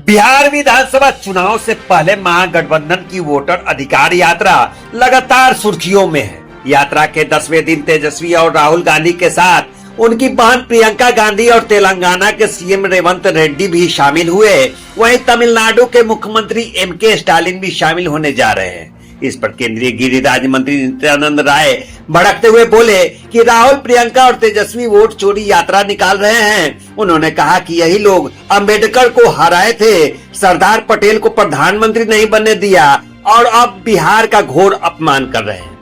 बिहार विधानसभा चुनाव से पहले महागठबंधन की वोटर अधिकार यात्रा लगातार सुर्खियों में है। यात्रा के 10वें दिन तेजस्वी और राहुल गांधी के साथ उनकी बहन प्रियंका गांधी और तेलंगाना के सीएम रेवंत रेड्डी भी शामिल हुए। वहीं तमिलनाडु के मुख्यमंत्री एमके स्टालिन भी शामिल होने जा रहे हैं। इस पर केंद्रीय गृह राज्य मंत्री नित्यानंद राय भड़कते हुए बोले कि राहुल, प्रियंका और तेजस्वी वोट चोरी यात्रा निकाल रहे हैं। उन्होंने कहा कि यही लोग अंबेडकर को हराए थे, सरदार पटेल को प्रधानमंत्री नहीं बनने दिया और अब बिहार का घोर अपमान कर रहे हैं।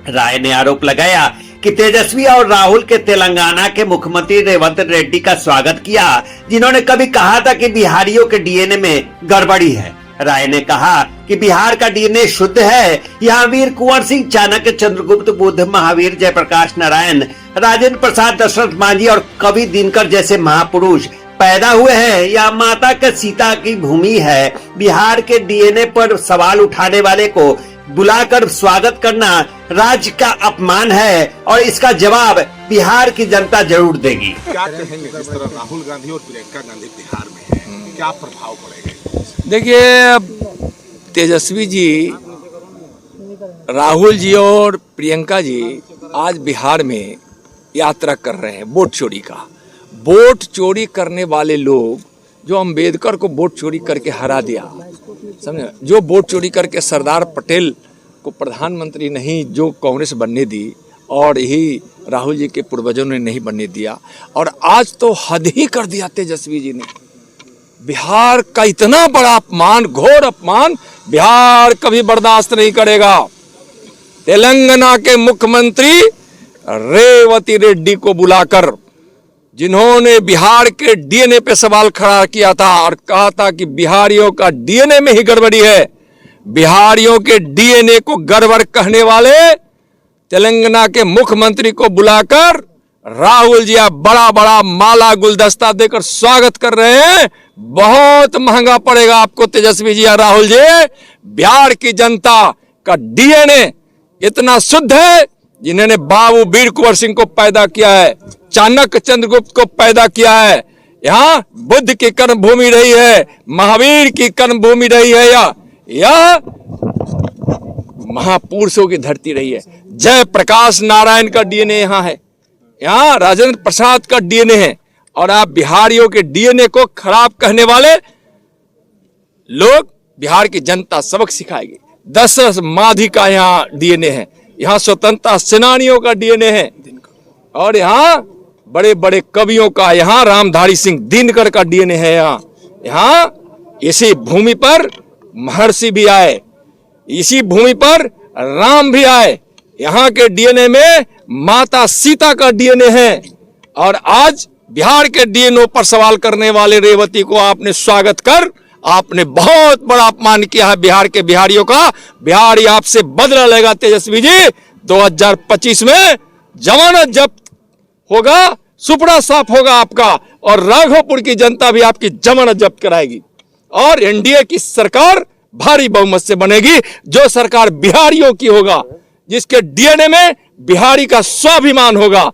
राय ने आरोप लगाया कि तेजस्वी और राहुल के तेलंगाना के मुख्यमंत्री रेवंत रेड्डी का स्वागत किया, जिन्होंने कभी कहा था कि बिहारियों के डीएनए में गड़बड़ी है। राय ने कहा कि बिहार का डीएनए शुद्ध है। यहाँ वीर कुंवर सिंह, चाणक्य, चंद्रगुप्त, बुद्ध, महावीर, जयप्रकाश नारायण, राजेंद्र प्रसाद, दशरथ मांझी और कवि दिनकर जैसे महापुरुष पैदा हुए हैं। यह माता के सीता की भूमि है। बिहार के डीएनए पर सवाल उठाने वाले को बुलाकर स्वागत करना राज्य का अपमान है और इसका जवाब बिहार की जनता जरूर देगी। क्या कहेंगे जिस तरह राहुल गांधी और प्रियंका गांधी बिहार में हैं, क्या प्रभाव पड़ेगा? देखिए, तेजस्वी जी, राहुल जी और प्रियंका जी आज बिहार में यात्रा कर रहे हैं वोट चोरी का। वोट चोरी करने वाले लोग जो अंबेडकर को वोट चोरी करके हरा दिया, समझे, जो वोट चोरी करके सरदार पटेल को प्रधानमंत्री नहीं जो कांग्रेस बनने दी और यही राहुल जी के पूर्वजों ने नहीं बनने दिया, और आज तो हद ही कर दिया तेजस्वी जी ने। बिहार का इतना बड़ा अपमान, घोर अपमान बिहार कभी बर्दाश्त नहीं करेगा। तेलंगाना के मुख्यमंत्री रेवंत रेड्डी को बुलाकर, जिन्होंने बिहार के डीएनए पे सवाल खड़ा किया था और कहा था कि बिहारियों का डीएनए में ही गड़बड़ी है, बिहारियों के डीएनए को गड़बड़ कहने वाले तेलंगाना के मुख्यमंत्री को बुलाकर राहुल जी आप बड़ा बड़ा माला गुलदस्ता देकर स्वागत कर रहे हैं। बहुत महंगा पड़ेगा आपको तेजस्वी जी और राहुल जी। बिहार की जनता का डीएनए इतना शुद्ध है, जिन्होंने बाबू वीर कुंवर सिंह को पैदा किया है, चाणक्य, चंद्रगुप्त को पैदा किया है, यहाँ बुद्ध की कर्म भूमि रही है, महावीर की कर्म भूमि रही है, या महापुरुषों की धरती रही है। जयप्रकाश नारायण का डीएनए यहाँ है, यहाँ राजेंद्र प्रसाद का डीएनए है, और आप बिहारियों के डीएनए को खराब कहने वाले लोग, बिहार की जनता सबक सिखाएगी। दशरथ मांझी का यहाँ डीएनए है, यहाँ स्वतंत्रता सेनानियों का डीएनए है, और यहाँ बड़े बड़े कवियों का, यहाँ रामधारी सिंह दिनकर का डीएनए है। यहाँ इसी भूमि पर महर्षि भी आए, इसी भूमि पर राम भी आए। यहाँ के डीएनए में माता सीता का डीएनए है, और आज बिहार के डीएनए पर सवाल करने वाले रेवती को आपने स्वागत कर आपने बहुत बड़ा अपमान किया है बिहार के बिहारियों का। बिहारी आपसे बदला लेगा तेजस्वी जी। 2025 में जमानत जब्त होगा, सुपड़ा साफ होगा आपका, और राघोपुर की जनता भी आपकी जमानत जब्त कराएगी, और एनडीए की सरकार भारी बहुमत से बनेगी, जो सरकार बिहारियों की होगा, जिसके डीएनए में बिहारी का स्वाभिमान होगा।